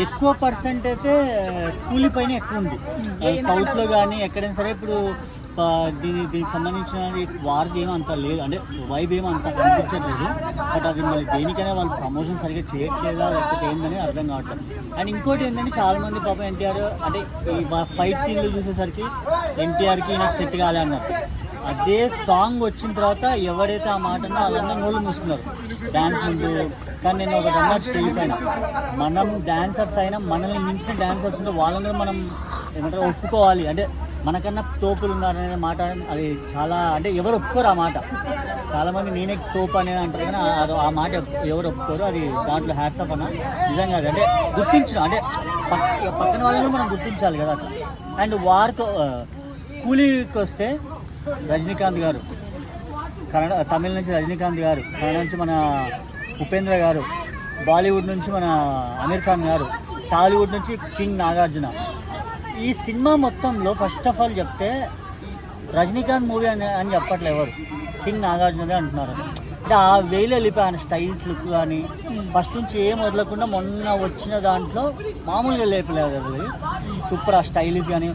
ఎక్కువ పర్సెంట్ అయితే కూలీ పైన ఎక్కువ ఉంది సౌత్లో కానీ ఎక్కడైనా సరే. ఇప్పుడు దీనికి సంబంధించిన వారికి ఏమో అంత లేదు, అంటే వైబ్ ఏమో అంత కనిపించట్లేదు. బట్ అది మళ్ళీ దేనికైనా వాళ్ళు ప్రమోషన్ సరిగ్గా చేయట్లేదా లేకపోతే ఏందని అర్థం కావట్లేదు. అండ్ ఇంకోటి ఏంటంటే చాలామంది పాపం ఎన్టీఆర్ అంటే ఈ ఫైట్ సీన్లు చూసేసరికి ఎన్టీఆర్కి నాకు సెట్ కాలే అన్నారు. అదే సాంగ్ వచ్చిన తర్వాత ఎవరైతే ఆ మాట అన్నా వాళ్ళందరూ నోళ్ళు మూసుకున్నారు డ్యాన్స్ ముందు. కానీ నేను ఒకటి అన్నా స్టేజ్ పైన మనం డాన్సర్స్ అయినా మనల్ని మించిన డాన్సర్స్ ఉంటే వాళ్ళని మనం ఏమంటారు ఒప్పుకోవాలి. అంటే మనకన్నా తోపులు ఉన్నారనే మాట అది చాలా, అంటే ఎవరు ఒప్పుకోరు ఆ మాట. చాలామంది నేనే తోపు అనేది అంటారు కానీ ఆ మాట ఎవరు ఒప్పుకోరు. అది దాంట్లో హ్యాట్స్ ఆఫ్ అన్న నిజంగా. అంటే గుర్తించడం అంటే పక్కన వాళ్ళని మనం గుర్తించాలి కదా అట్లా. అండ్ కూలీకి వస్తే రజనీకాంత్ గారు కన్నడ, తమిళ నుంచి రజనీకాంత్ గారు, కన్నడ నుంచి మన ఉపేంద్ర గారు, బాలీవుడ్ నుంచి మన అమీర్ ఖాన్ గారు, టాలీవుడ్ నుంచి కింగ్ నాగార్జున. ఈ సినిమా మొత్తంలో ఫస్ట్ ఆఫ్ ఆల్ చెప్తే రజనీకాంత్ మూవీ అని చెప్పట్లే ఎవరు, కింగ్ నాగార్జునదే అంటున్నారు. అంటే ఆ వేలో వెళ్ళిపోయి ఆయన స్టైల్స్ లుక్ కానీ ఫస్ట్ నుంచి ఏం వదలకుండా మొన్న వచ్చిన దాంట్లో మామూలుగా లేపలేదు అది సూపర్. ఆ స్టైలిష్ కానీ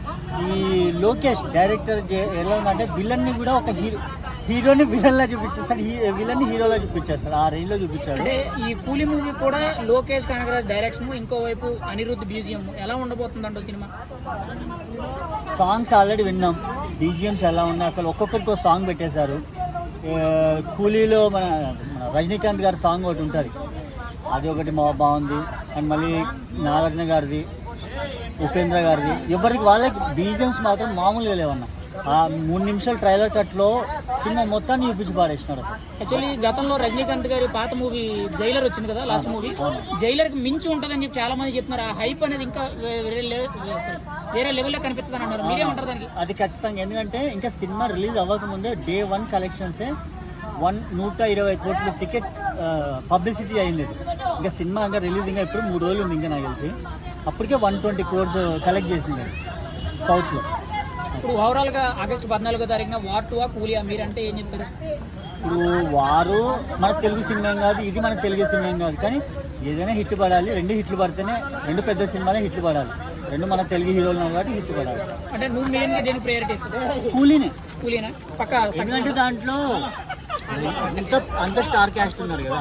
ఈ లోకేష్ డైరెక్టర్ ఎలా ఉందంటే విలన్ని కూడా ఒక హీరోని విలన్లా చూపించేస్తాడు, విలన్ని హీరోలా చూపించేస్తాడు, ఆ రేంజ్లో చూపించాడు. అంటే ఈ కూలీ మూవీ కూడా లోకేష్ కనగరాజ్ డైరెక్షన్, ఇంకోవైపు అనిరుద్ధ్ బీజిఎం ఎలా ఉండబోతుందంటో సినిమా? సాంగ్స్ ఆల్రెడీ విన్నాం, బీజిఎంస్ ఎలా ఉన్నాయి అసలు ఒక్కొక్కరికి ఒక సాంగ్ పెట్టేశారు. కూలీలో మన రజనీకాంత్ గారి సాంగ్ ఒకటి ఉంటుంది, అది ఒకటి బాగుంది. అండ్ మళ్ళీ నాగార్జున గారిది, ఉపేంద్ర గారిది, ఎవరికి వాళ్ళకి బీజిఎంస్ మాత్రం మామూలుగా లేవన్నా. ఆ 3 నిమిషాల ట్రైలర్ కట్లో సినిమా మొత్తాన్ని చూపించి పాడేసినారు. యాక్చువల్లీ గతంలో రజనీకాంత్ గారి పాత మూవీ జైలర్ వచ్చింది కదా, లాస్ట్ మూవీ, జైలర్కి మించి ఉంటుందని చెప్పి చాలా మంది చెప్తున్నారు. ఆ హైప్ అనేది ఇంకా వేరే లెవెల్లో కనిపిస్తుంది అన్నారు, మీరేమంటారు దానికి? అది ఖచ్చితంగా, ఎందుకంటే ఇంకా సినిమా రిలీజ్ అవ్వకముందే Day 1 కలెక్షన్సే 120 కోట్ల టికెట్ పబ్లిసిటీ అయింది. ఇంకా సినిమా ఇంకా రిలీజ్ ఇంకా ఇప్పుడు 3 రోజులు ఉంది ఇంకా నాకు తెలిసి. అప్పటికే 120 crores కలెక్ట్ చేసింది సౌత్లో. ఇప్పుడు ఓవరాల్గా ఆగస్టు 14వ తారీఖున వార్ 2 కూలియా మీరంటే ఏం చెప్తారు? ఇప్పుడు వారు మన తెలుగు సినిమా కాదు, ఇది మన తెలుగు సినిమా కాదు, కానీ ఏదైనా హిట్ పడాలి. 2 హిట్లు పడితేనే, 2 పెద్ద సినిమాలే హిట్లు పడాలి. 2 మన తెలుగు హీరోలు ఉన్నారు కాబట్టి హిట్ పడాలి. అంటే నువ్వు మెయిన్గా దేనికి ప్రయారిటీ ఇస్తావు? కూలీనా పక్కా? ఎందుకంటే దాంట్లో అంత స్టార్ క్యాస్ట్ ఉన్నారు కదా.